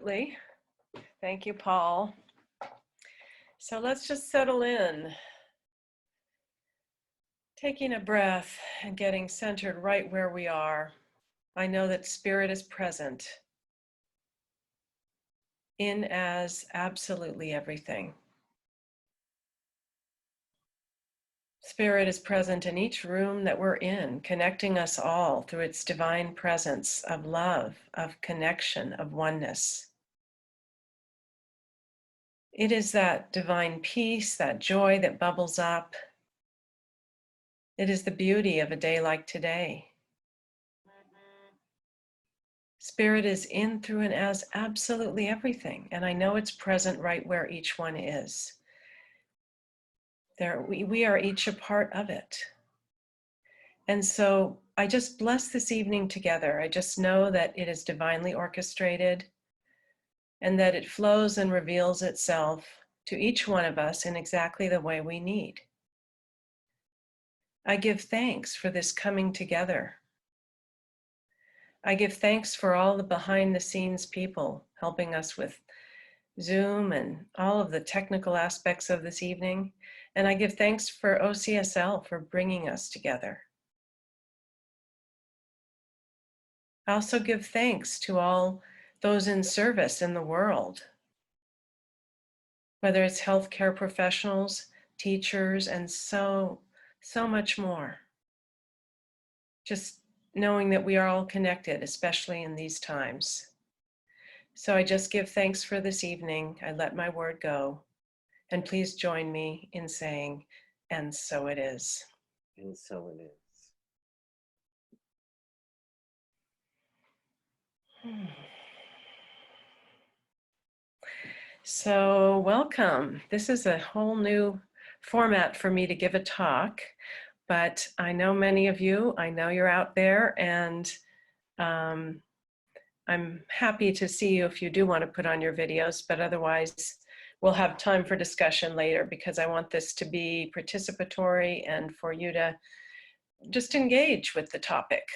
Absolutely. Thank you, Paul. So let's just settle in. Taking a breath and getting centered right where we are. I know that spirit is present in as absolutely everything. Spirit is present in each room that we're in, connecting us all through its divine presence of love, of connection, of oneness. It is that divine peace, that joy that bubbles up. It is the beauty of a day like today. Spirit is in, through, and as absolutely everything. And I know it's present right where each one is. We are each a part of it. And so I just bless this evening together. I just know that it is divinely orchestrated and that it flows and reveals itself to each one of us in exactly the way we need. I give thanks for this coming together. I give thanks for all the behind the scenes people helping us with Zoom and all of the technical aspects of this evening. And I give thanks for OCSL for bringing us together. I also give thanks to all those in service in the world, whether it's healthcare professionals, teachers, and so much more. Just knowing that we are all connected, especially in these times. So I just give thanks for this evening. I let my word go. And please join me in saying, and so it is. And so it is. So welcome. This is a whole new format for me to give a talk, but I know many of you, I know you're out there, and I'm happy to see you if you do want to put on your videos, but otherwise we'll have time for discussion later because I want this to be participatory and for you to just engage with the topic.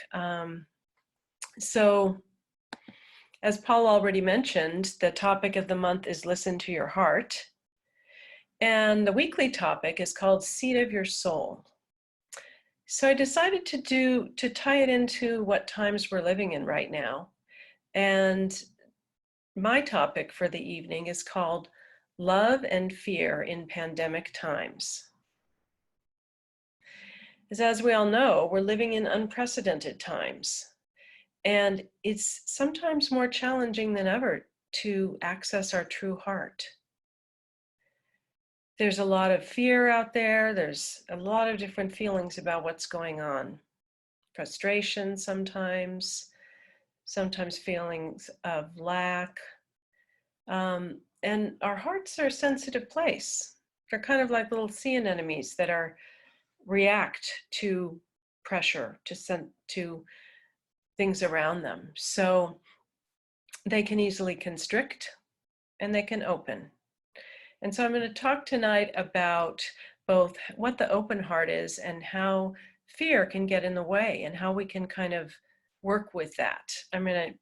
So as Paul already mentioned, the topic of the month is Listen to Your Heart. And the weekly topic is called Seed of Your Soul. So I decided to tie it into what times we're living in right now. And my topic for the evening is called Love and Fear in Pandemic Times. As we all know, we're living in unprecedented times. And it's sometimes more challenging than ever to access our true heart. There's a lot of fear out there. There's a lot of different feelings about what's going on. Frustration sometimes feelings of lack. And our hearts are a sensitive place. They're kind of like little sea anemones that react to pressure, to things around them. So they can easily constrict and they can open. And so I'm going to talk tonight about both what the open heart is and how fear can get in the way and how we can kind of work with that. I'm going to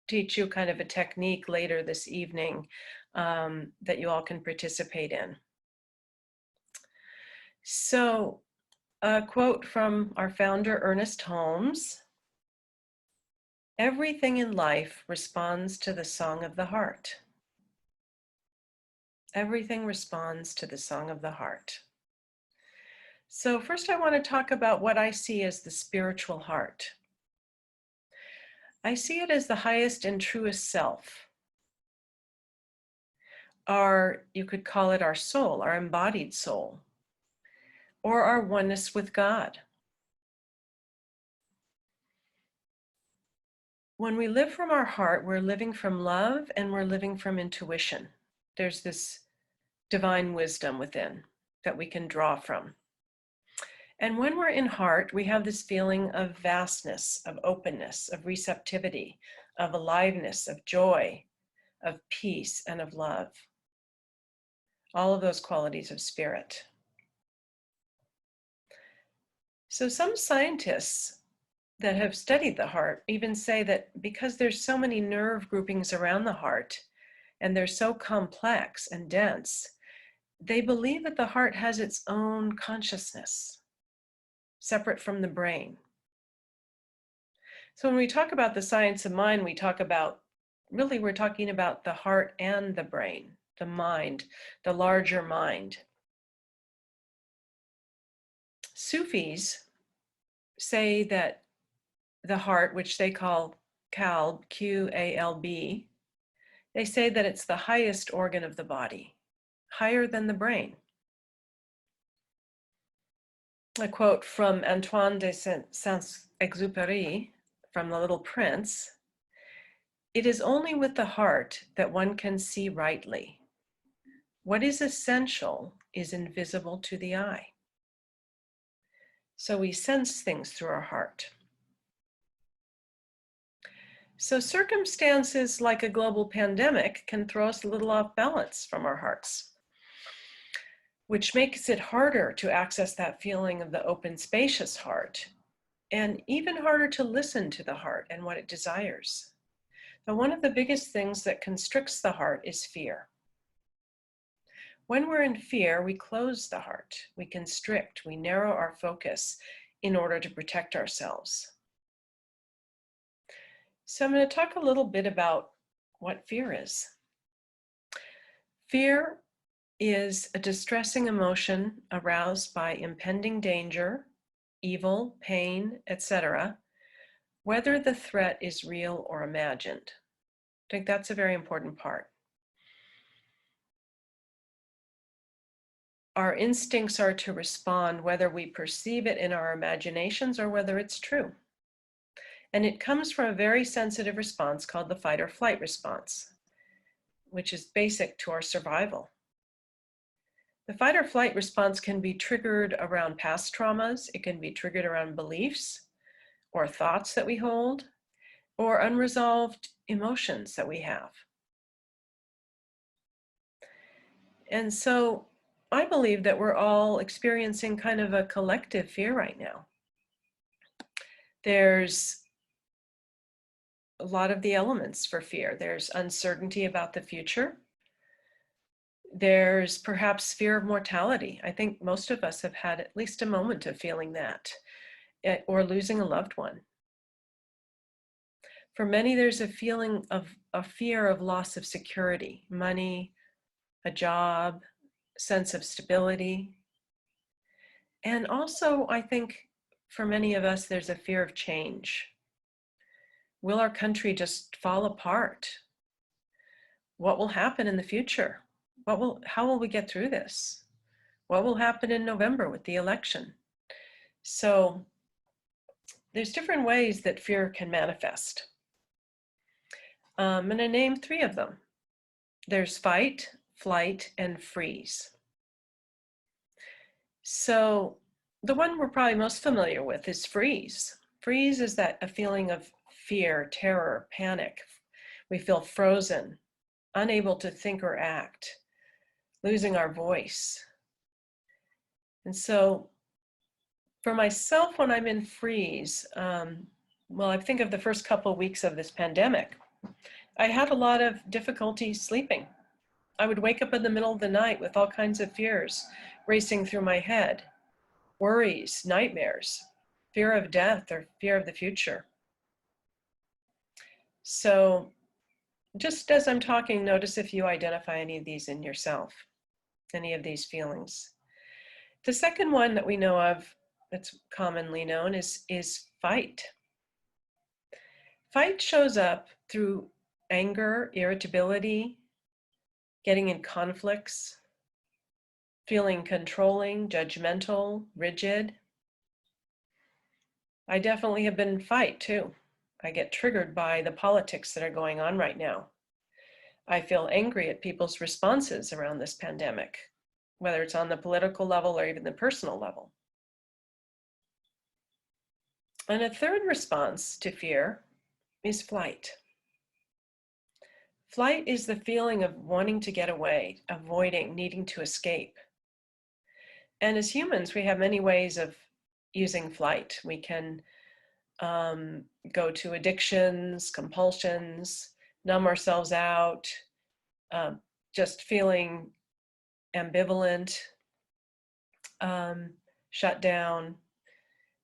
teach you kind of a technique later this evening that you all can participate in. So a quote from our founder, Ernest Holmes: "Everything in life responds to the song of the heart." Everything responds to the song of the heart. So first I want to talk about what I see as the spiritual heart. I see it as the highest and truest self. You could call it our soul, our embodied soul, or our oneness with God. When we live from our heart, we're living from love and we're living from intuition. There's this divine wisdom within that we can draw from. And when we're in heart, we have this feeling of vastness, of openness, of receptivity, of aliveness, of joy, of peace, and of love. All of those qualities of spirit. So some scientists that have studied the heart even say that because there's so many nerve groupings around the heart and they're so complex and dense, they believe that the heart has its own consciousness, separate from the brain. So when we talk about the science of mind, we talk about, really we're talking about the heart and the brain, the mind, the larger mind. Sufis say that the heart, which they call Qalb, Q-A-L-B, they say that it's the highest organ of the body, higher than the brain. A quote from Antoine de Saint-Exupéry from The Little Prince: "It is only with the heart that one can see rightly. What is essential is invisible to the eye." So we sense things through our heart. So circumstances like a global pandemic can throw us a little off balance from our hearts, which makes it harder to access that feeling of the open, spacious heart, and even harder to listen to the heart and what it desires. But one of the biggest things that constricts the heart is fear. When we're in fear, we close the heart, we constrict, we narrow our focus in order to protect ourselves. So I'm going to talk a little bit about what fear is. Fear is a distressing emotion aroused by impending danger, evil, pain, etc., whether the threat is real or imagined. I think that's a very important part. Our instincts are to respond whether we perceive it in our imaginations or whether it's true. And it comes from a very sensitive response called the fight or flight response, which is basic to our survival. The fight or flight response can be triggered around past traumas. It can be triggered around beliefs or thoughts that we hold, or unresolved emotions that we have. And so I believe that we're all experiencing kind of a collective fear right now. There's a lot of the elements for fear. There's uncertainty about the future. There's perhaps fear of mortality. I think most of us have had at least a moment of feeling that, or losing a loved one. For many, there's a feeling of a fear of loss of security, money, a job, sense of stability. And also, I think for many of us, there's a fear of change. Will our country just fall apart? What will happen in the future? How will we get through this? What will happen in November with the election? So there's different ways that fear can manifest. I'm going to name 3 of them. There's fight, flight, and freeze. So the one we're probably most familiar with is freeze. Freeze is a feeling of fear, terror, panic. We feel frozen, unable to think or act, losing our voice. And so for myself, when I'm in freeze, well, I think of the first couple of weeks of this pandemic, I had a lot of difficulty sleeping. I would wake up in the middle of the night with all kinds of fears racing through my head, worries, nightmares, fear of death or fear of the future. So just as I'm talking, notice if you identify any of these in yourself, any of these feelings. The second one that we know of that's commonly known is fight. Fight shows up through anger, irritability, getting in conflicts, feeling controlling, judgmental, rigid. I definitely have been in fight too. I get triggered by the politics that are going on right now. I feel angry at people's responses around this pandemic, whether it's on the political level or even the personal level. And a third response to fear is flight. Flight is the feeling of wanting to get away, avoiding, needing to escape. And as humans, we have many ways of using flight. We can go to addictions, compulsions, numb ourselves out, just feeling ambivalent, shut down.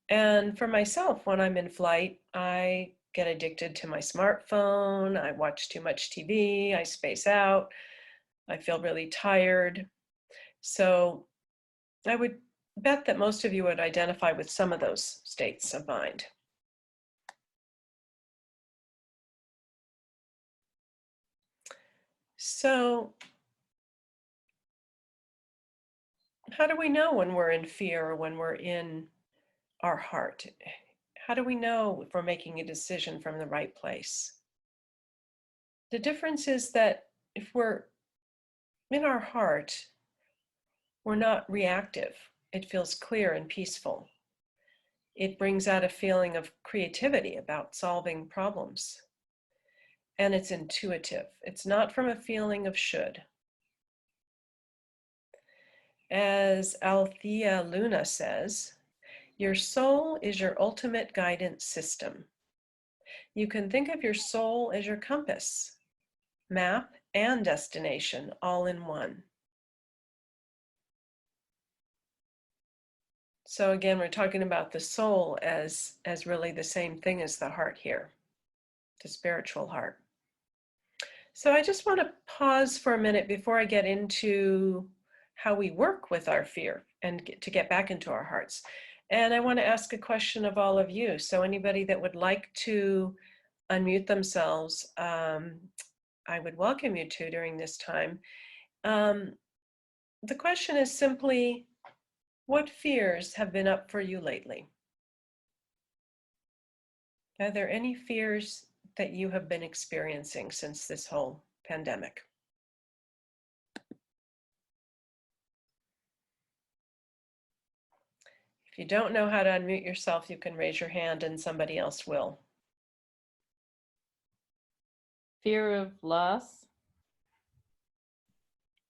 And for myself, when I'm in flight, I get addicted to my smartphone, I watch too much TV, I space out, I feel really tired. So I would bet that most of you would identify with some of those states of mind. So how do we know when we're in fear or when we're in our heart? How do we know if we're making a decision from the right place? The difference is that if we're in our heart, we're not reactive. It feels clear and peaceful. It brings out a feeling of creativity about solving problems. And it's intuitive. It's not from a feeling of should. As Althea Luna says, your soul is your ultimate guidance system. You can think of your soul as your compass, map, and destination all in one. So again, we're talking about the soul as really the same thing as the heart here, the spiritual heart. So I just want to pause for a minute before I get into how we work with our fear and get back into our hearts. And I want to ask a question of all of you. So anybody that would like to unmute themselves, I would welcome you to during this time. The question is simply, what fears have been up for you lately? Are there any fears that you have been experiencing since this whole pandemic? If you don't know how to unmute yourself, you can raise your hand and somebody else will. Fear of loss.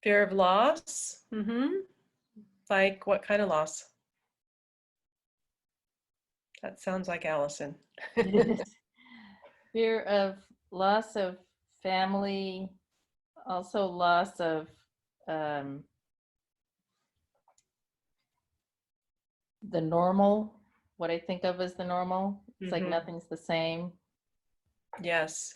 Fear of loss? Like what kind of loss? That sounds like Allison. Fear of loss of family, also loss of the normal, what I think of as the normal. It's like nothing's the same. Yes.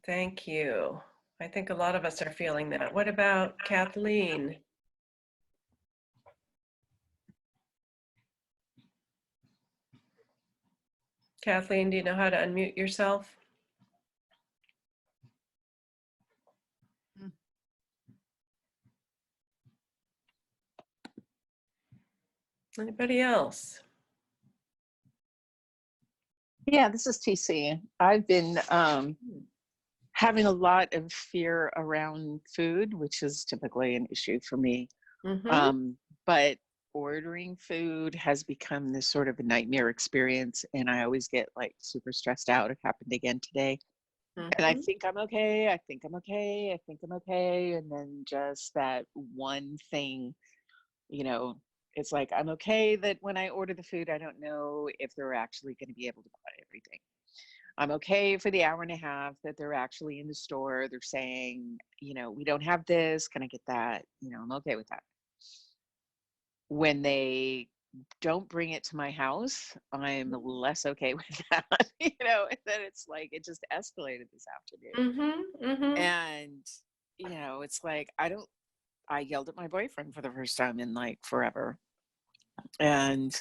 Thank you. I think a lot of us are feeling that. What about Kathleen? Kathleen, do you know how to unmute yourself? Anybody else? Yeah, this is TC. I've been having a lot of fear around food, which is typically an issue for me. But ordering food has become this sort of a nightmare experience, and I always get like super stressed out. It happened again today. And I think I'm okay. I think I'm okay. I think I'm okay. And then just that one thing, you know, it's like, I'm okay that when I order the food, I don't know if they're actually going to be able to buy everything. I'm okay for the hour and a half that they're actually in the store. They're saying, you know, we don't have this. Can I get that? You know, I'm okay with that. When they don't bring it to my house, I'm less okay with that. You know, and then it's like, it just escalated this afternoon. And, you know, it's like, I yelled at my boyfriend for the first time in like forever. And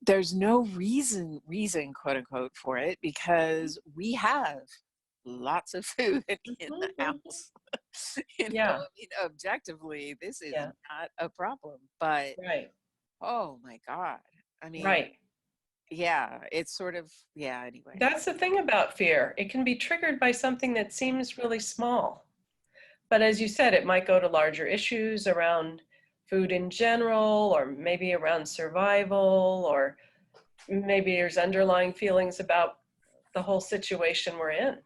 there's no reason, quote unquote, for it, because we have lots of food in the house. You know, I mean, objectively, this is not a problem, but oh my God. I mean, yeah, it's sort of, yeah, anyway. That's the thing about fear. It can be triggered by something that seems really small. But as you said, it might go to larger issues around food in general, or maybe around survival, or maybe there's underlying feelings about the whole situation we're in,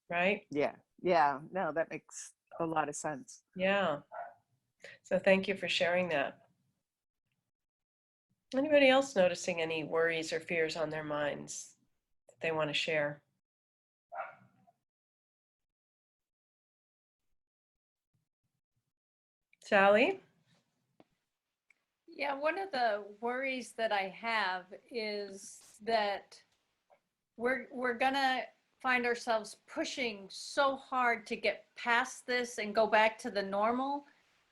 right? Yeah, yeah, no, that makes a lot of sense. Yeah. So thank you for sharing that. Anybody else noticing any worries or fears on their minds that they want to share? Sally? Yeah, one of the worries that I have is that we're gonna find ourselves pushing so hard to get past this and go back to the normal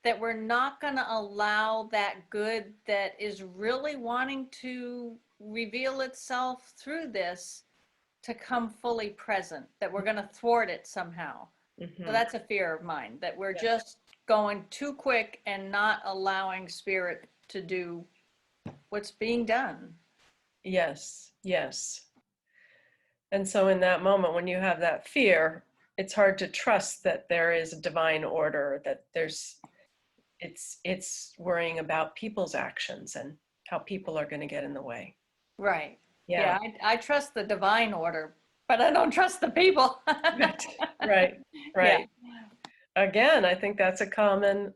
that we're not gonna allow that good that is really wanting to reveal itself through this to come fully present, that we're gonna thwart it somehow. So that's a fear of mine, that we're just going too quick and not allowing spirit to do what's being done. Yes, yes. And so in that moment, when you have that fear, it's hard to trust that there is a divine order, that it's worrying about people's actions and how people are going to get in the way. Right. Yeah. Yeah, I trust the divine order, but I don't trust the people. Right. Yeah. Again, I think that's a common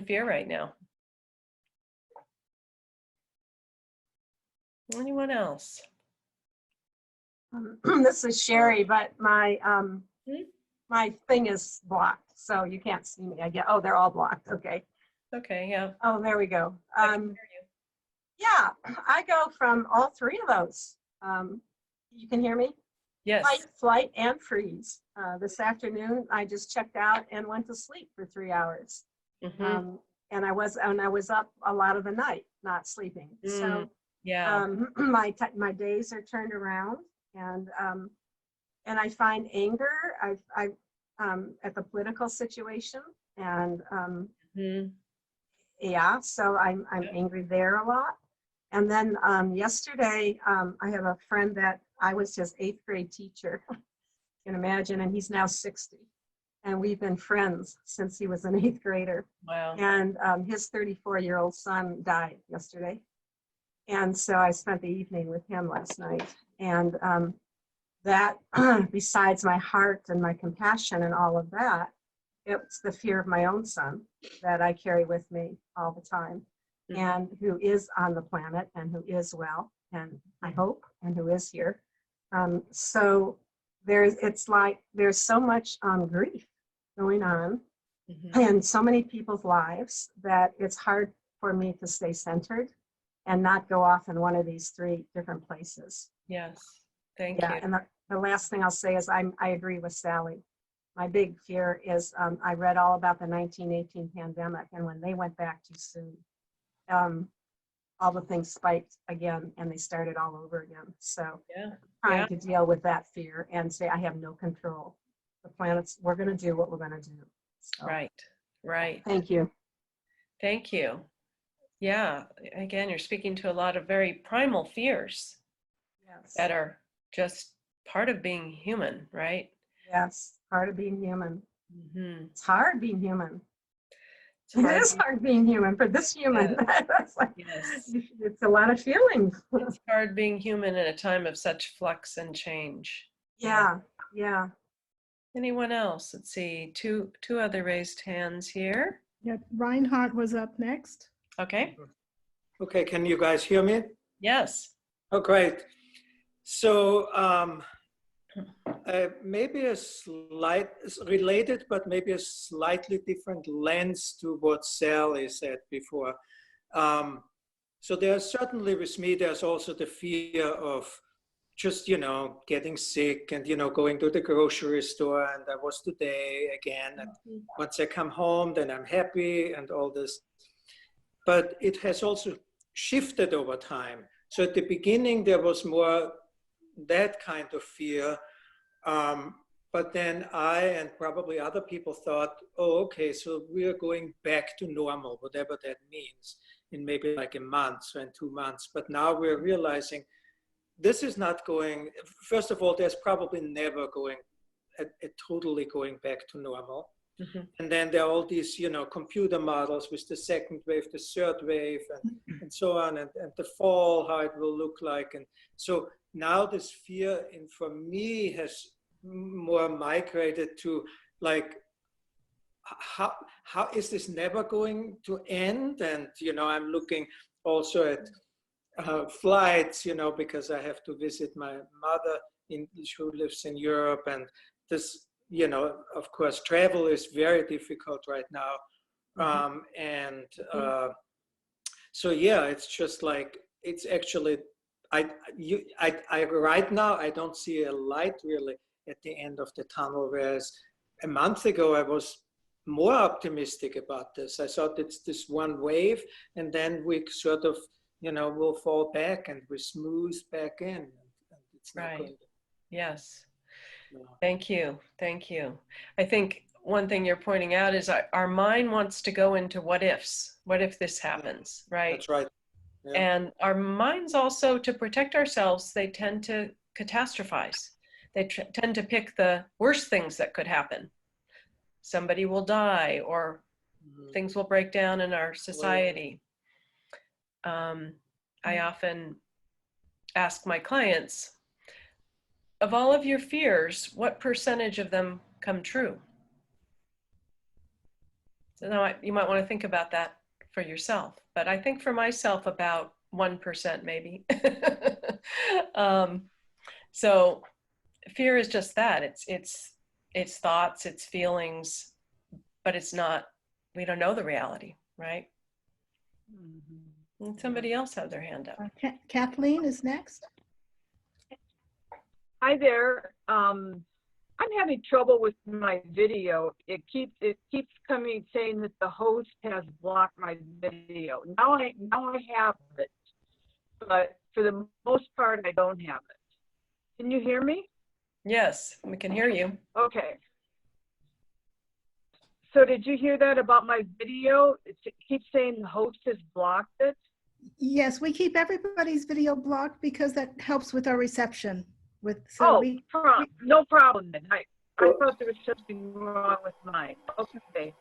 fear right now. Anyone else? This is Sherry, but my Hmm? my thing is blocked, so you can't see me. I get, oh, they're all blocked. Okay. Okay, yeah. Oh, there we go. I can hear you. Yeah, I go from all three of those. You can hear me? Yes. Fight, flight, and freeze. This afternoon, I just checked out and went to sleep for 3 hours. Mhm. And I was up a lot of the night, not sleeping. So Yeah. my days are turned around, and I find anger. I at the political situation, and Mhm. yeah, so I'm angry there a lot. And then yesterday, I have a friend that I was his 8th grade teacher, you can imagine, and he's now 60. And we've been friends since he was an 8th grader. Wow. And his 34-year-old son died yesterday. And so I spent the evening with him last night. And that, besides my heart and my compassion and all of that, it's the fear of my own son that I carry with me all the time, and who is on the planet and who is well, and I hope, and who is here. So it's like there's so much grief going on in so many people's lives that it's hard for me to stay centered and not go off in one of these 3 different places. Yes. Thank Yeah, you. and the last thing I'll say is I agree with Sally. My big fear is I read all about the 1918 pandemic, and when they went back too soon, all the things spiked again, and they started all over again. So Yeah. trying to deal with that fear and say I have no control. The planet's, we're going to do what we're going to do. So, Right. Right. thank you. Thank you. Yeah. Again, you're speaking to a lot of very primal fears Yes. that are just part of being human, right? Yes. Part of being human. Mm-hmm. It's hard being human. It's hard. It is hard being human for this human. That's like, Yes. it's a lot of feelings. It's hard being human in a time of such flux and change. Yeah. Yeah. Anyone else? Let's see. Two other raised hands here. Yeah, Reinhardt was up next. Okay. Okay, can you guys hear me? Yes. Oh, great. So maybe a slight, related, but maybe a slightly different lens to what Sally said before. So there's certainly with me, there's also the fear of just, getting sick and, going to the grocery store. And I was today again. And once I come home, then I'm happy and all this. But it has also shifted over time. So at the beginning, there was more that kind of fear. But then I and probably other people thought, oh, okay, so we're going back to normal, whatever that means, in maybe like a month or in 2 months. But now we're realizing this is not going, first of all, there's probably never going, totally going back to normal. And then there are all these, computer models with the second wave, the third wave, and so on, and the fall, how it will look like. And so now this fear, for me, has more migrated to like, how is this never going to end? And, I'm looking also at flights, because I have to visit my mother who lives in Europe. And this, of course, travel is very difficult right now. So yeah, it's just like, it's actually, I right now, I don't see a light really at the end of the tunnel, whereas a month ago, I was more optimistic about this. I thought it's this one wave, and then we sort of, will fall back and we smooth back in. And it's not Right. going to, Yes. no. Thank you. Thank you. I think one thing you're pointing out is our mind wants to go into what ifs. What if this happens, right? That's right. Yeah. And our minds also, to protect ourselves, they tend to catastrophize. They tend to pick the worst things that could happen. Somebody will die, or things will break down in our society. I often ask my clients, of all of your fears, what percentage of them come true? So now you might want to think about that for yourself. But I think for myself, about 1% maybe. So fear is just that. It's thoughts, it's feelings, but it's not, we don't know the reality, right? And somebody else had their hand up. Kathleen is next. Hi there. I'm having trouble with my video. It keeps coming saying that the host has blocked my video. Now I have it, but for the most part I don't have it. Can you hear me? Yes, we can hear you. Okay. So did you hear that about my video? It keeps saying the host has blocked it. Yes, we keep everybody's video blocked because that helps with our reception. So No problem then. I thought there was something wrong with mine. Okay.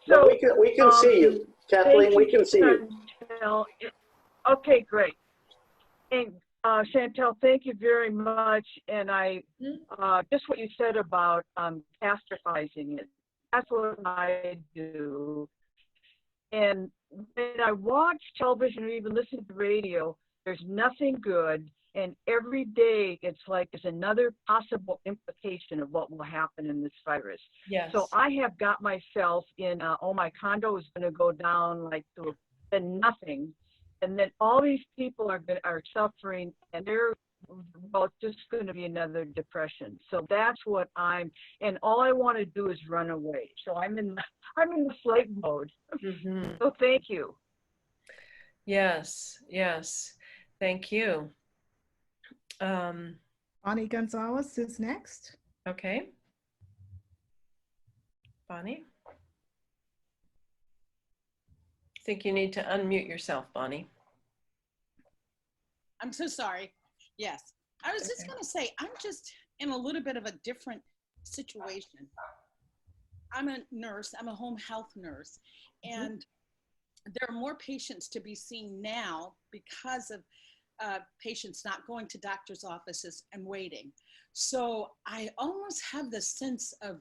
No, So we can see you, Kathleen. We can see you. Chantal. Okay, great. And Chantal, thank you very much. And just what you said about catastrophizing it. That's what I do. And when I watch television or even listen to the radio, there's nothing good. And every day it's like there's another possible implication of what will happen in this virus. Yes. So I have got myself in, my condo is going to go down like to nothing. And then all these people are suffering, and they're, well, it's just going to be another depression. So that's what and all I want to do is run away. So I'm in the flight mode. So thank you. Yes, yes. Thank you. Bonnie Gonzalez is next. Okay. Bonnie? I think you need to unmute yourself, Bonnie. I'm so sorry. Yes. I was just going to say, I'm just in a little bit of a different situation. I'm a nurse. I'm a home health nurse. And there are more patients to be seen now because of patients not going to doctor's offices and waiting. So I almost have this sense of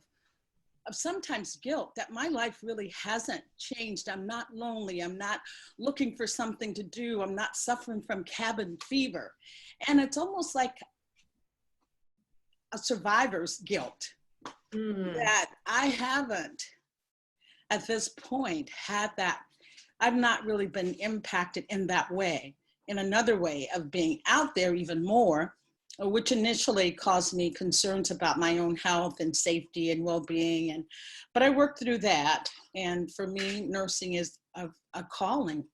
sometimes guilt that my life really hasn't changed. I'm not lonely. I'm not looking for something to do. I'm not suffering from cabin fever. And it's almost like a survivor's guilt that I haven't at this point had that. I've not really been impacted in that way, in another way of being out there even more, which initially caused me concerns about my own health and safety and well-being. But I worked through that. And for me, nursing is a calling.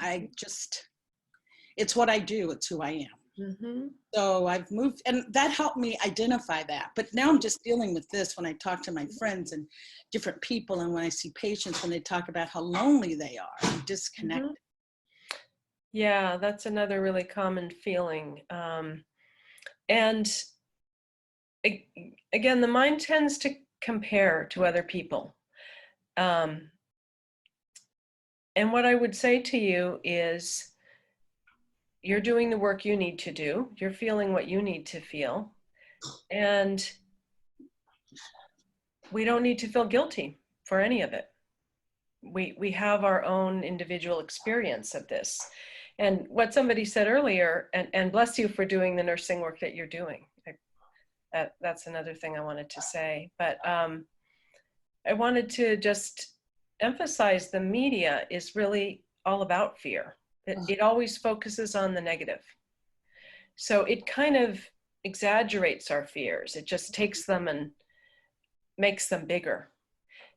It's what I do. It's who I am. So I've moved, and that helped me identify that. But now I'm just dealing with this when I talk to my friends and different people, and when I see patients, when they talk about how lonely they are and disconnected. Yeah, that's another really common feeling. And again, the mind tends to compare to other people. And what I would say to you is, you're doing the work you need to do. You're feeling what you need to feel. And we don't need to feel guilty for any of it. We have our own individual experience of this. And what somebody said earlier, and bless you for doing the nursing work that you're doing. That's another thing I wanted to say. But I wanted to just emphasize the media is really all about fear. It always focuses on the negative. So it kind of exaggerates our fears. It just takes them and makes them bigger.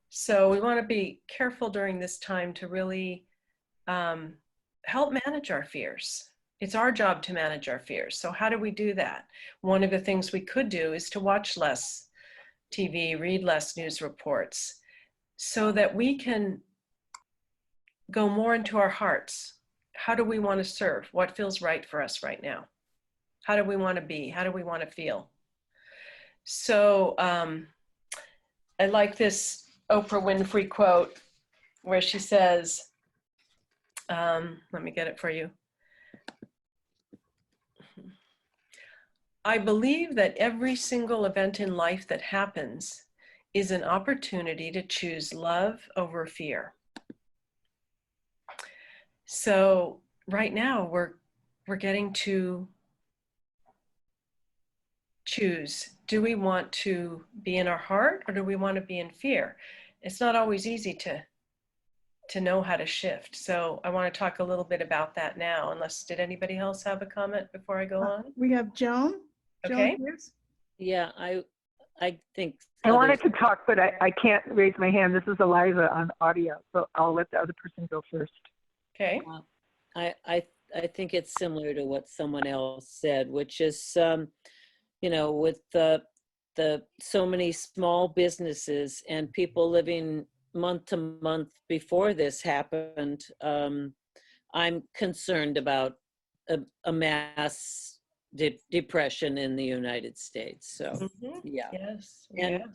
So we want to be careful during this time to really help manage our fears. It's our job to manage our fears. So how do we do that? One of the things we could do is to watch less TV, read less news reports, so that we can go more into our hearts. How do we want to serve? What feels right for us right now? How do we want to be? How do we want to feel? So I like this Oprah Winfrey quote where she says, let me get it for you. I believe that every single event in life that happens is an opportunity to choose love over fear. So right now we're getting to choose. Do we want to be in our heart or do we want to be in fear? It's not always easy to know how to shift. So I want to talk a little bit about that now, unless, did anybody else have a comment before I go on? We have Joan. Okay. Joan Pierce. Yeah, I think I wanted others- to talk, but I can't raise my hand. This is Eliza on audio, so I'll let the other person go first. Okay. I think it's similar to what someone else said, which is, you know, with the so many small businesses and people living month to month before this happened, I'm concerned about a mass depression in the United States. So yeah. Yes.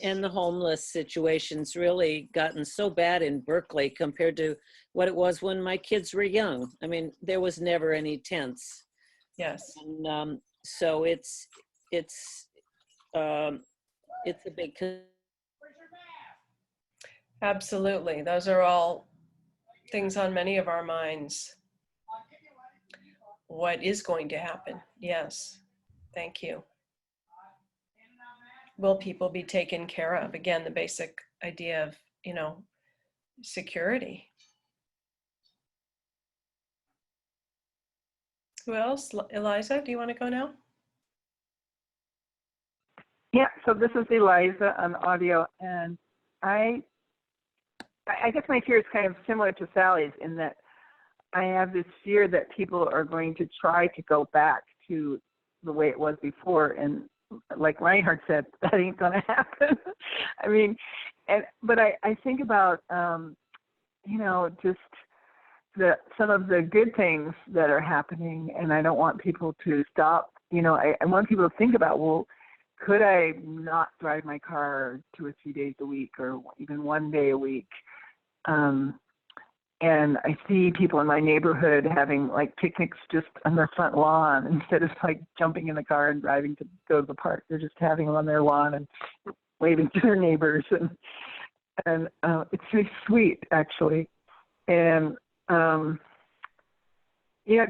And the homeless situation's really gotten so bad in Berkeley compared to what it was when my kids were young. I mean, there was never any tents. Yes. And so it's a big. Absolutely. Those are all things on many of our minds. What is going to happen? Yes. Thank you. Will people be taken care of? Again, the basic idea of, you know, security. Who else? Eliza, do you want to go now? Yeah, so this is Eliza on audio, and I guess my fear is kind of similar to Sally's in that I have this fear that people are going to try to go back to the way it was before, and like Reinhardt said, that ain't gonna happen. I mean, but I think about you know, just some of the good things that are happening, and I don't want people to stop. You know, I want people to think about, well, could I not drive my car 2 or 3 days a week, or even 1 day a week? And I see people in my neighborhood having like picnics just on their front lawn instead of like jumping in the car and driving to go to the park. They're just having them on their lawn and waving to their neighbors, and it's really sweet actually. And yeah,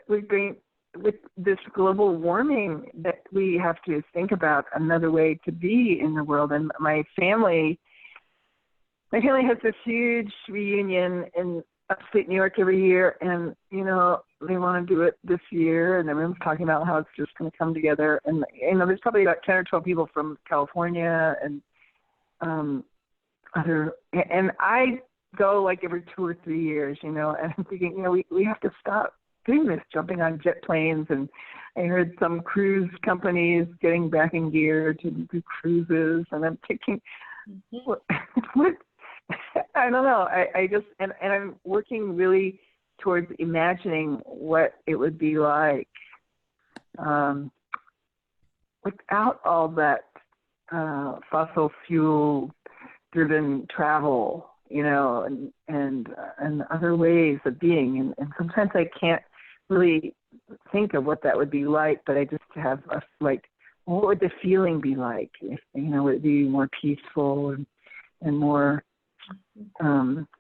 we're going with this global warming that we have to think about another way to be in the world. And my family has this huge reunion in upstate New York every year, and you know, they want to do it this year, and everyone's talking about how it's just going to come together. And you know, there's probably about 10 or 12 people from California and and I go like every 2 or 3 years, you know, and I'm thinking, you know, we have to stop doing this, jumping on jet planes. And I heard some cruise companies getting back in gear to do cruises, and I'm thinking, what I don't know. I just, and I'm working really towards imagining what it would be like without all that fossil fuel driven travel, you know, and other ways of being. And sometimes I can't really think of what that would be like, but I just have like, what would the feeling be like? If, you know, would it be more peaceful and more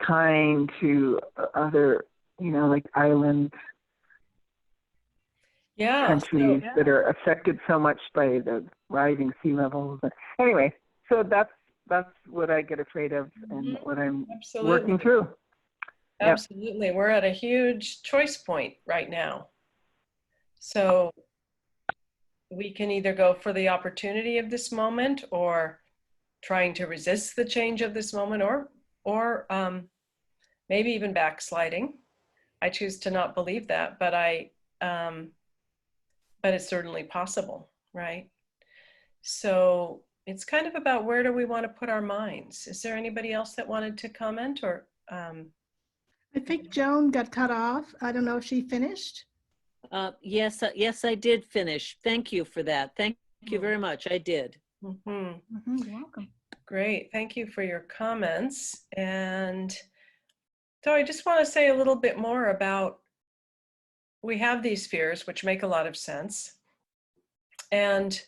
kind to other, you know, like island Yeah. countries that are affected so much by the rising sea levels. Anyway, so that's what I get afraid of and what I'm working through. Yep. Absolutely. We're at a huge choice point right now. So we can either go for the opportunity of this moment or trying to resist the change of this moment or maybe even backsliding. I choose to not believe that, but but it's certainly possible, right? So it's kind of about where do we want to put our minds? Is there anybody else that wanted to comment or? I think Joan got cut off. I don't know if she finished. Yes, yes, I did finish. Thank you for that. Thank you very much. I did. You're welcome. Great. Thank you for your comments. And so I just want to say a little bit more about, we have these fears, which make a lot of sense. And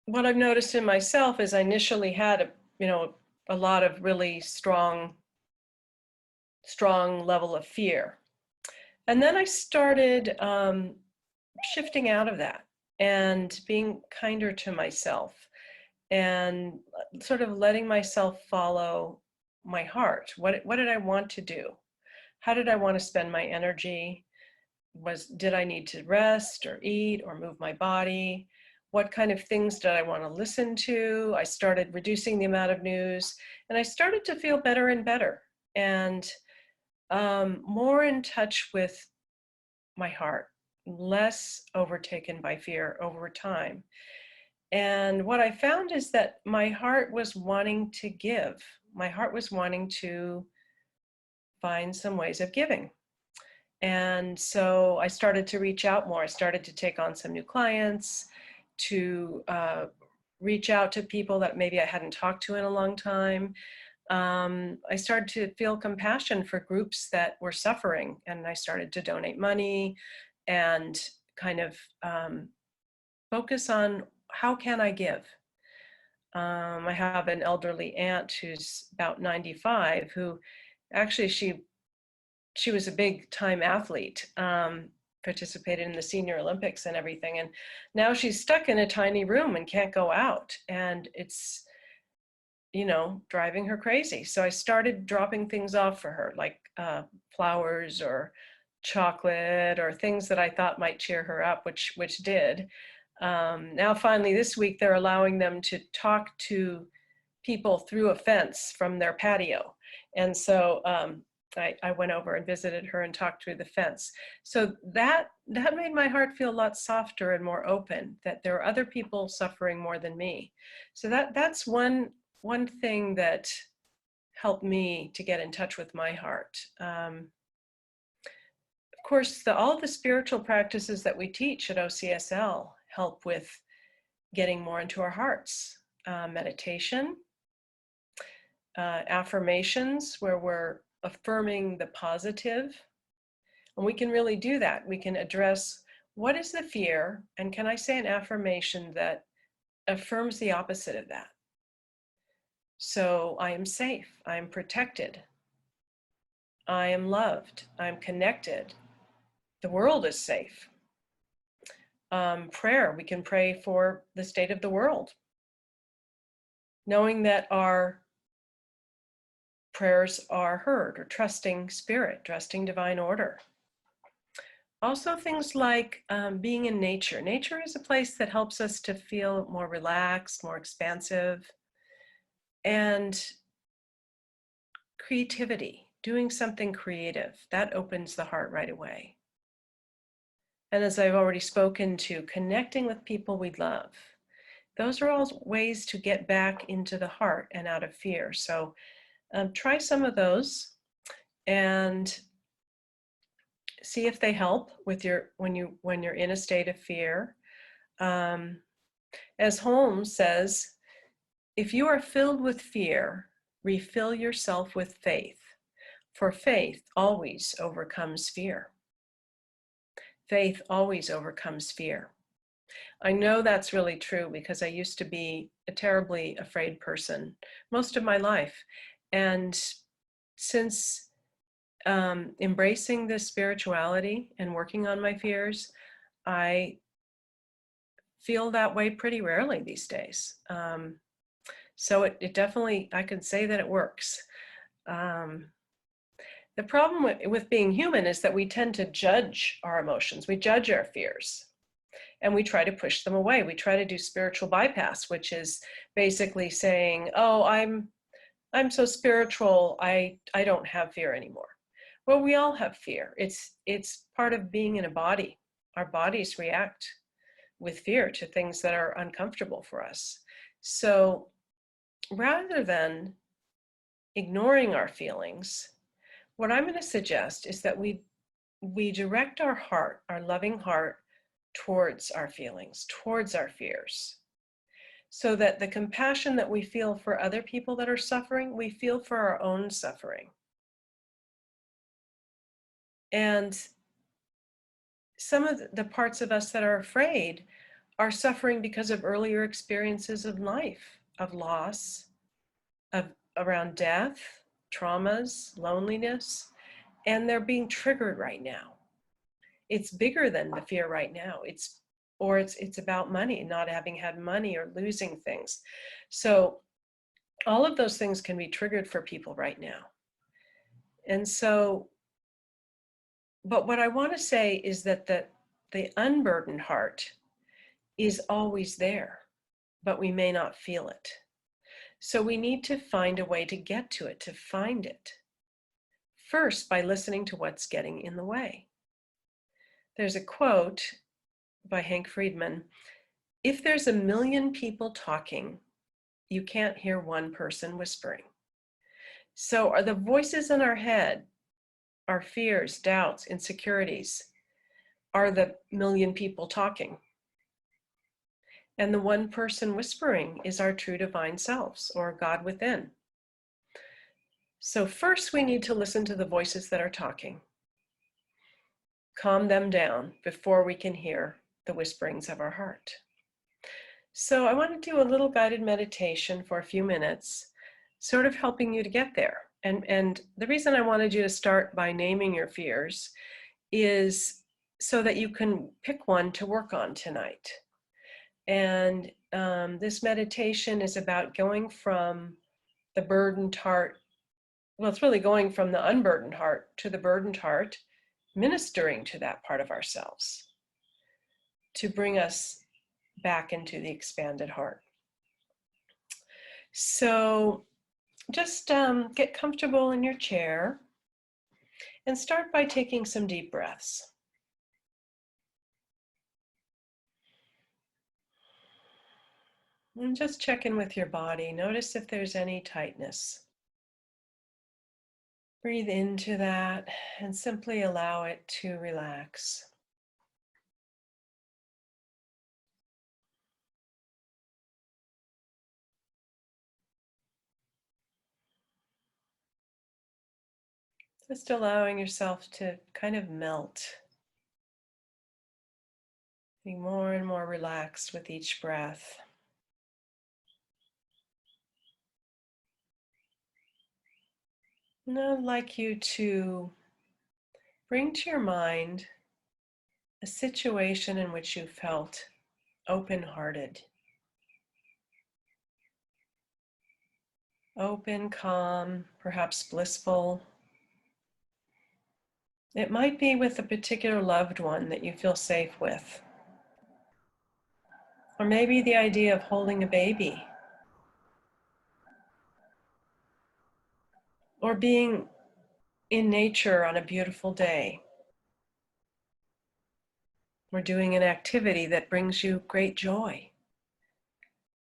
what I've noticed in myself is I initially had a lot of really strong level of fear. And then I started shifting out of that and being kinder to myself and sort of letting myself follow my heart. What did I want to do? How did I want to spend my energy? Did I need to rest or eat or move my body? What kind of things did I want to listen to? I started reducing the amount of news and I started to feel better and better and more in touch with my heart, less overtaken by fear over time. And what I found is that my heart was wanting to give. My heart was wanting to find some ways of giving. And so I started to reach out more. I started to take on some new clients, to reach out to people that maybe I hadn't talked to in a long time. I started to feel compassion for groups that were suffering, and I started to donate money and kind of focus on how can I give. I have an elderly aunt who's about 95 who actually she was a big time athlete, participated in the Senior Olympics and everything. And now she's stuck in a tiny room and can't go out. And it's, driving her crazy. So I started dropping things off for her, like flowers or chocolate or things that I thought might cheer her up, which did. Now finally this week, they're allowing them to talk to people through a fence from their patio. And so I went over and visited her and talked through the fence. So that made my heart feel a lot softer and more open, that there are other people suffering more than me. So that's one thing that helped me to get in touch with my heart. Of course, all of the spiritual practices that we teach at OCSL help with getting more into our hearts. Meditation, affirmations, where we're affirming the positive. And we can really do that. We can address what is the fear, and can I say an affirmation that affirms the opposite of that? So I am safe, I am protected, I am loved, I'm connected, the world is safe. Prayer, we can pray for the state of the world, knowing that our prayers are heard, or trusting spirit, trusting divine order. Also things like being in nature. Nature is a place that helps us to feel more relaxed, more expansive, and creativity, doing something creative, that opens the heart right away. And as I've already spoken to, connecting with people we love. Those are all ways to get back into the heart and out of fear. So try some of those and see if they help with when you're in a state of fear. As Holmes says, if you are filled with fear, refill yourself with faith, for faith always overcomes fear. Faith always overcomes fear. I know that's really true because I used to be a terribly afraid person most of my life. And since embracing this spirituality and working on my fears, I feel that way pretty rarely these days. So it definitely, I can say that it works. The problem with being human is that we tend to judge our emotions. We judge our fears and we try to push them away. We try to do spiritual bypass, which is basically saying, oh, I'm so spiritual, I don't have fear anymore. Well, we all have fear. It's part of being in a body. Our bodies react with fear to things that are uncomfortable for us. So rather than ignoring our feelings, what I'm going to suggest is that we direct our heart, our loving heart, towards our feelings, towards our fears, so that the compassion that we feel for other people that are suffering, we feel for our own suffering. And some of the parts of us that are afraid are suffering because of earlier experiences of life, of loss, around death, traumas, loneliness, and they're being triggered right now. It's bigger than the fear right now. It's about money, not having had money or losing things. So all of those things can be triggered for people right now. And so, but what I want to say is that the unburdened heart is always there, but we may not feel it. So we need to find a way to get to it, to find it. First, by listening to what's getting in the way. There's a quote by Hank Friedman: if there's a million people talking, you can't hear one person whispering. So are the voices in our head, our fears, doubts, insecurities, are the million people talking. And the one person whispering is our true divine selves, or God within. So first we need to listen to the voices that are talking. Calm them down before we can hear the whisperings of our heart. So I want to do a little guided meditation for a few minutes, sort of helping you to get there. And the reason I wanted you to start by naming your fears is so that you can pick one to work on tonight. And this meditation is about going from the burdened heart, well, it's really going from the unburdened heart to the burdened heart, ministering to that part of ourselves to bring us back into the expanded heart. So just get comfortable in your chair and start by taking some deep breaths. And just check in with your body. Notice if there's any tightness. Breathe into that and simply allow it to relax. Just allowing yourself to kind of melt. Be more and more relaxed with each breath. And I'd like you to bring to your mind a situation in which you felt open-hearted. Open, calm, perhaps blissful. It might be with a particular loved one that you feel safe with. Or maybe the idea of holding a baby. Or being in nature on a beautiful day. Or doing an activity that brings you great joy.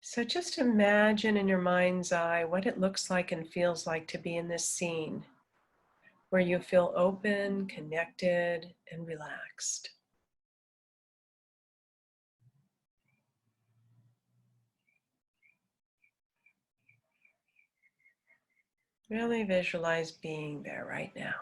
So just imagine in your mind's eye what it looks like and feels like to be in this scene where you feel open, connected, and relaxed. Really visualize being there right now.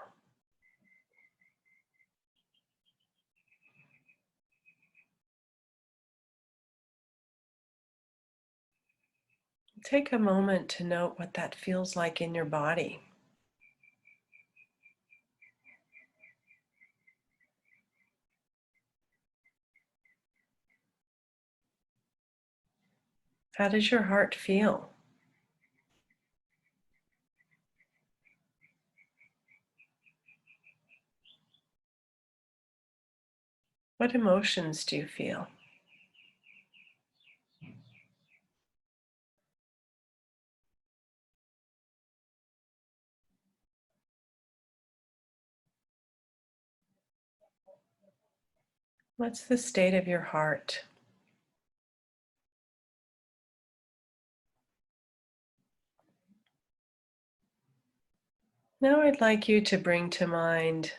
Take a moment to note what that feels like in your body. How does your heart feel? What emotions do you feel? What's the state of your heart? Now I'd like you to bring to mind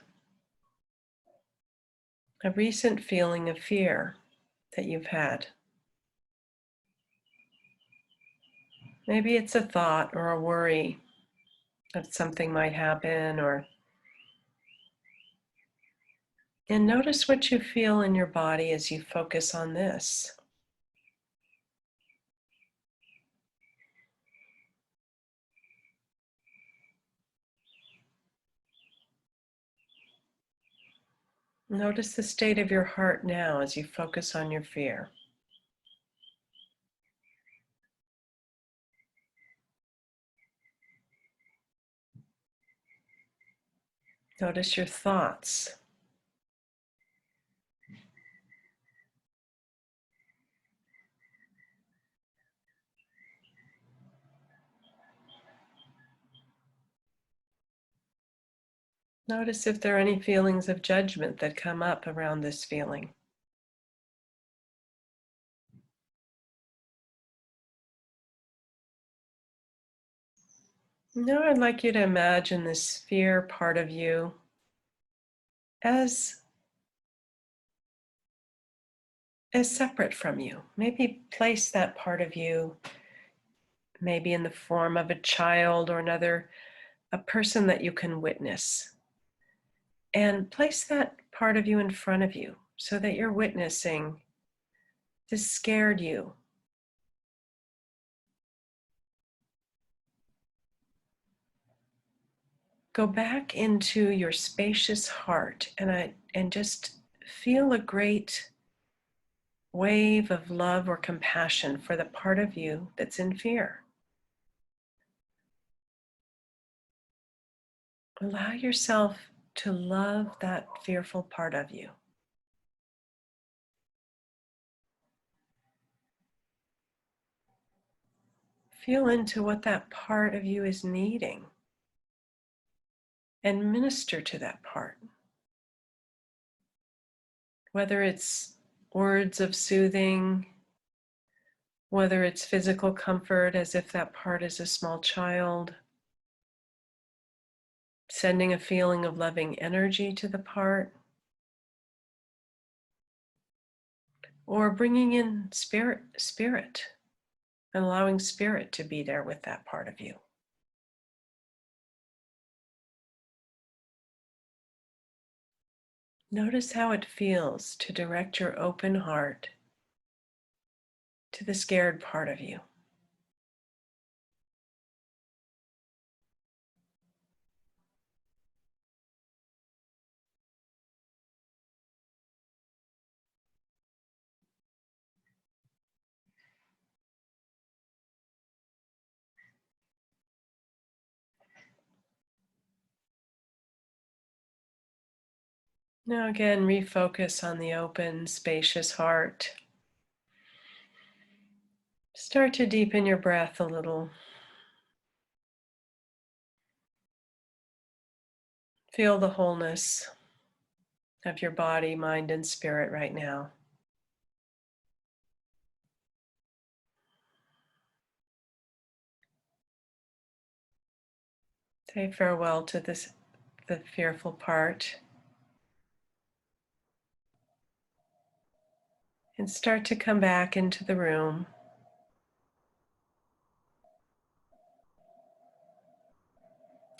a recent feeling of fear that you've had. Maybe it's a thought or a worry that something might happen, and notice what you feel in your body as you focus on this. Notice the state of your heart now as you focus on your fear. Notice your thoughts. Notice if there are any feelings of judgment that come up around this feeling. Now I'd like you to imagine this fear part of you as separate from you. Maybe place that part of you maybe in the form of a child or a person that you can witness. And place that part of you in front of you so that you're witnessing this scared you. Go back into your spacious heart and just feel a great wave of love or compassion for the part of you that's in fear. Allow yourself to love that fearful part of you. Feel into what that part of you is needing and minister to that part. Whether it's words of soothing, whether it's physical comfort as if that part is a small child, sending a feeling of loving energy to the part, or bringing in spirit and allowing spirit to be there with that part of you. Notice how it feels to direct your open heart to the scared part of you. Now again, refocus on the open, spacious heart. Start to deepen your breath a little. Feel the wholeness of your body, mind, and spirit right now. Say farewell to the fearful part. And start to come back into the room.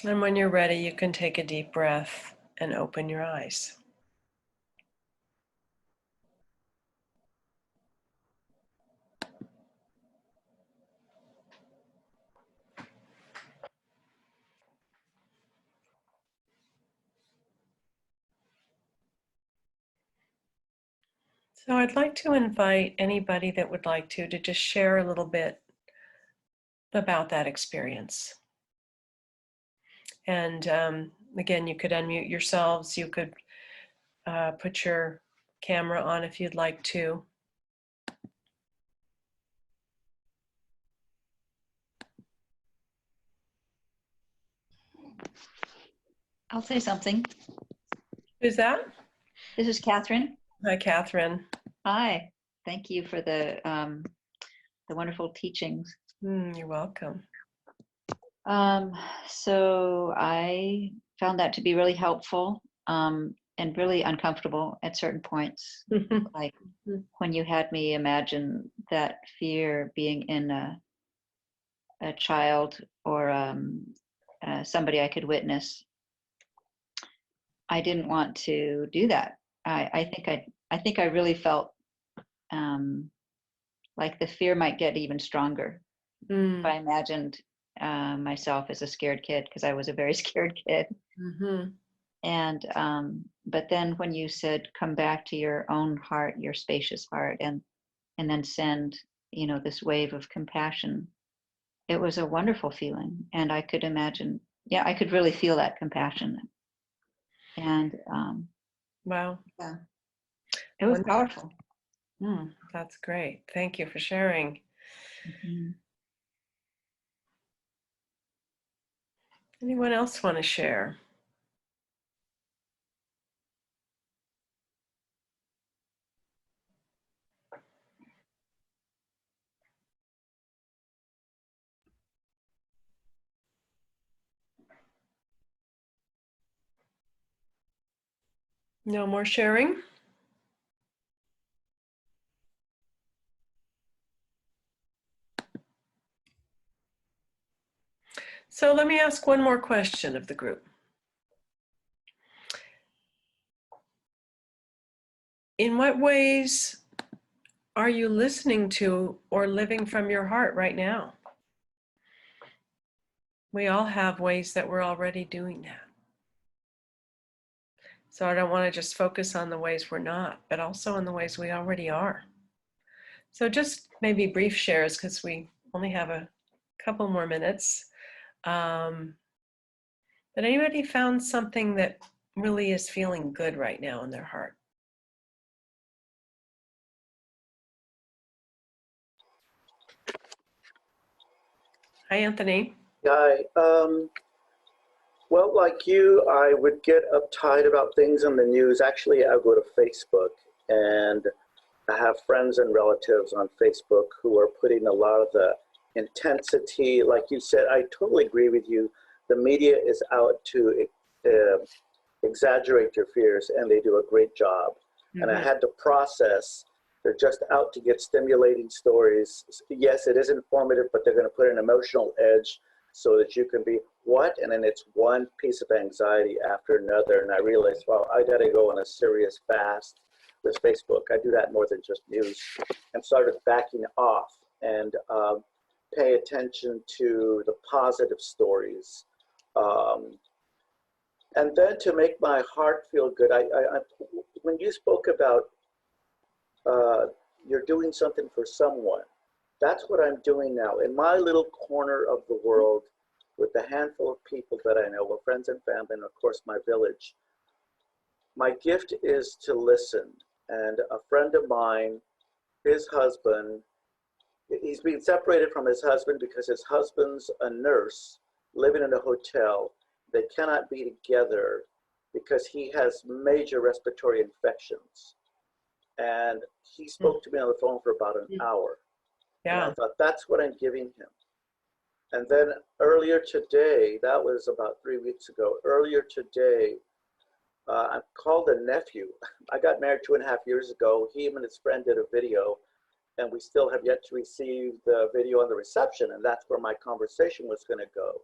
And when you're ready, you can take a deep breath and open your eyes. So I'd like to invite anybody that would like to just share a little bit about that experience. And again, you could unmute yourselves. You could put your camera on if you'd like to. I'll say something. Who's that? This is Catherine. Hi, Catherine. Hi. Thank you for the wonderful teachings. You're welcome. So I found that to be really helpful and really uncomfortable at certain points. Like when you had me imagine that fear being in a child or somebody I could witness. I didn't want to do that. I think I really felt like the fear might get even stronger if I imagined myself as a scared kid, because I was a very scared kid. And but then when you said come back to your own heart, your spacious heart, and then send, you know, this wave of compassion, it was a wonderful feeling. And I could imagine, yeah, I could really feel that compassion. And wow, yeah, it was powerful. That's great. Thank you for sharing. Anyone else want to share? No more sharing? So let me ask one more question of the group. In what ways are you listening to or living from your heart right now? We all have ways that we're already doing that. So I don't want to just focus on the ways we're not, but also on the ways we already are. So just maybe brief shares, because we only have a couple more minutes. But anybody found something that really is feeling good right now in their heart? Hi, Anthony. Hi. Well, like you, I would get uptight about things in the news. Actually, I go to Facebook, and I have friends and relatives on Facebook who are putting a lot of the intensity, like you said. I totally agree with you. The media is out to exaggerate your fears, and they do a great job. And I had to process. They're just out to get stimulating stories. Yes, it is informative, but they're going to put an emotional edge so that you can be, what? And then it's one piece of anxiety after another. And I realized, well, I got to go on a serious fast with Facebook. I do that more than just news, and started backing off and pay attention to the positive stories. And then to make my heart feel good, when you spoke about you're doing something for someone, that's what I'm doing now. In my little corner of the world, with the handful of people that I know, well, friends and family, and of course my village, my gift is to listen. And a friend of mine, his husband, he's being separated from his husband because his husband's a nurse living in a hotel. They cannot be together because he has major respiratory infections. And he spoke to me on the phone for about an hour. Yeah. And I thought, that's what I'm giving him. And then earlier today, that was about 3 weeks ago, earlier today, I called a nephew. I got married 2.5 years ago. He and his friend did a video, and we still have yet to receive the video on the reception, and that's where my conversation was going to go.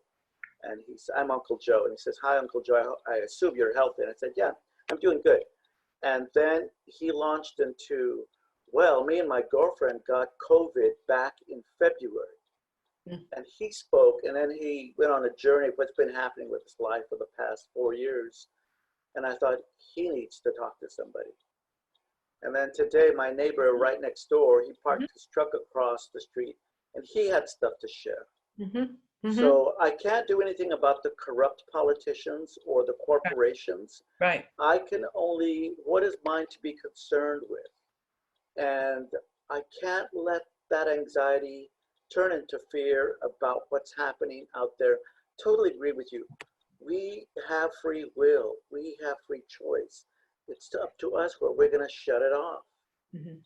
And he said, I'm Uncle Joe. And he says, hi, Uncle Joe, I assume you're healthy. And I said, yeah, I'm doing good. And then he launched into, well, me and my girlfriend got COVID back in February. And he spoke, and then he went on a journey of what's been happening with his life for the past 4 years. And I thought, he needs to talk to somebody. And then today, my neighbor right next door, he parked his truck across the street, and he had stuff to share. So I can't do anything about the corrupt politicians or the corporations. Right. I can only, what is mine to be concerned with? And I can't let that anxiety turn into fear about what's happening out there. Totally agree with you. We have free will. We have free choice. It's up to us where we're going to shut it off.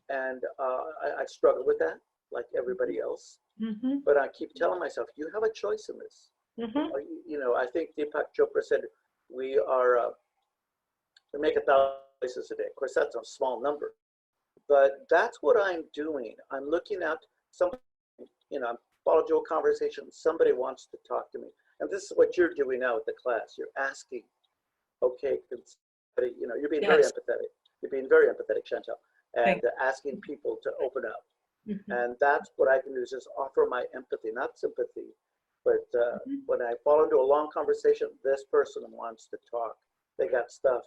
And I struggle with that, like everybody else. But I keep telling myself, you have a choice in this. You know, I think Deepak Chopra said we make 1,000 choices a day. Of course, that's a small number. But that's what I'm doing. I'm looking at somebody, you know, I'm following your conversation. Somebody wants to talk to me. And this is what you're doing now with the class. You're asking, okay, you know, you're being very empathetic. You're being very empathetic, Chantal, and asking people to open up. And that's what I can do, is just offer my empathy, not sympathy. But when I fall into a long conversation, this person wants to talk. They got stuff.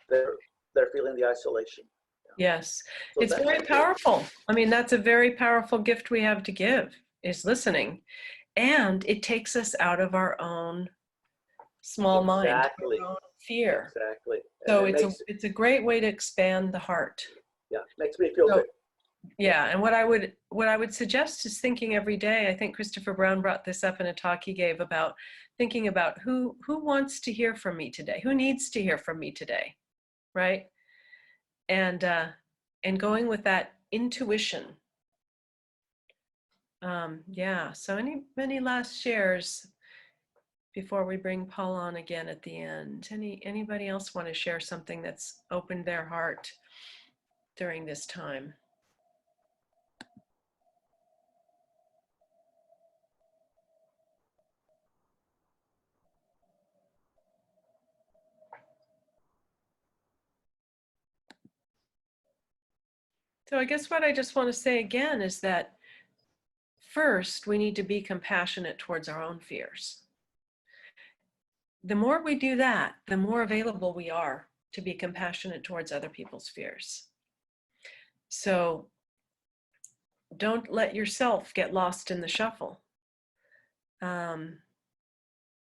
They're feeling the isolation. Yes, So it's very powerful. I mean, that's a very powerful gift we have to give, is listening. And it takes us out of our own small mind, our own fear. Exactly. So it's a great way to expand the heart. Yeah, makes me feel good. Yeah, and what I would suggest is thinking every day. I think Christopher Brown brought this up in a talk he gave about thinking about who wants to hear from me today, who needs to hear from me today, right? And going with that intuition. Yeah. So any last shares before we bring Paul on again at the end? Anybody else want to share something that's opened their heart during this time? So I guess what I just want to say again is that first, we need to be compassionate towards our own fears. The more we do that, the more available we are to be compassionate towards other people's fears. So don't let yourself get lost in the shuffle.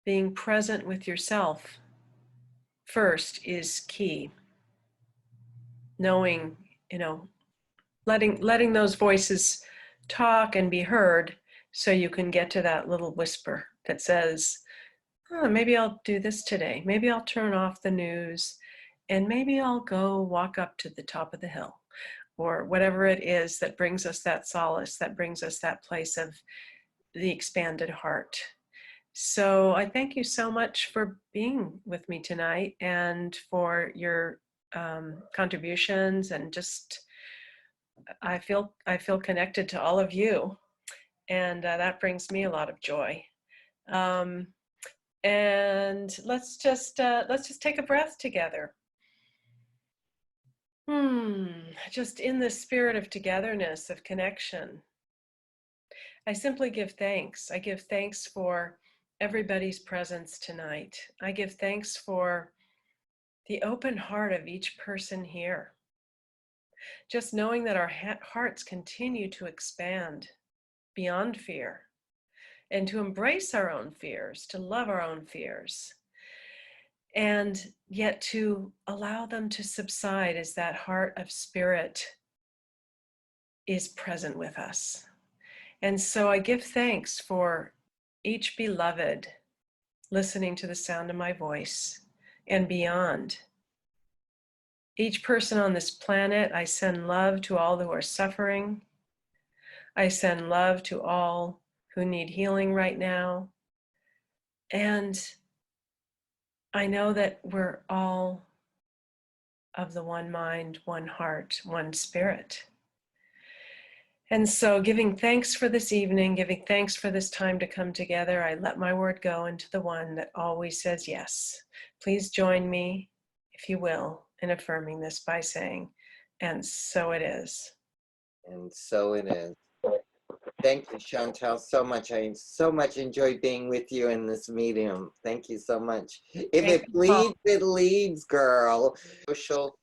Being present with yourself first is key. Knowing, you know, letting those voices talk and be heard, so you can get to that little whisper that says, oh, maybe I'll do this today. Maybe I'll turn off the news, and maybe I'll go walk up to the top of the hill, or whatever it is that brings us that solace, that brings us that place of the expanded heart. So I thank you so much for being with me tonight, and for your contributions, and just I feel connected to all of you, and that brings me a lot of joy. And let's just take a breath together. Just in the spirit of togetherness, of connection, I simply give thanks. I give thanks for everybody's presence tonight. I give thanks for the open heart of each person here. Just knowing that our hearts continue to expand beyond fear, and to embrace our own fears, to love our own fears, and yet to allow them to subside as that heart of spirit is present with us. And so I give thanks for each beloved listening to the sound of my voice and beyond. Each person on this planet, I send love to all who are suffering. I send love to all who need healing right now. And I know that we're all of the one mind, one heart, one spirit. And so giving thanks for this evening, giving thanks for this time to come together, I let my word go into the one that always says yes. Please join me, if you will, in affirming this by saying, and so it is. And so it is. Thank you, Chantal, so much. I so much enjoyed being with you in this medium. Thank you so much. If it bleeds, it leads, girl. Social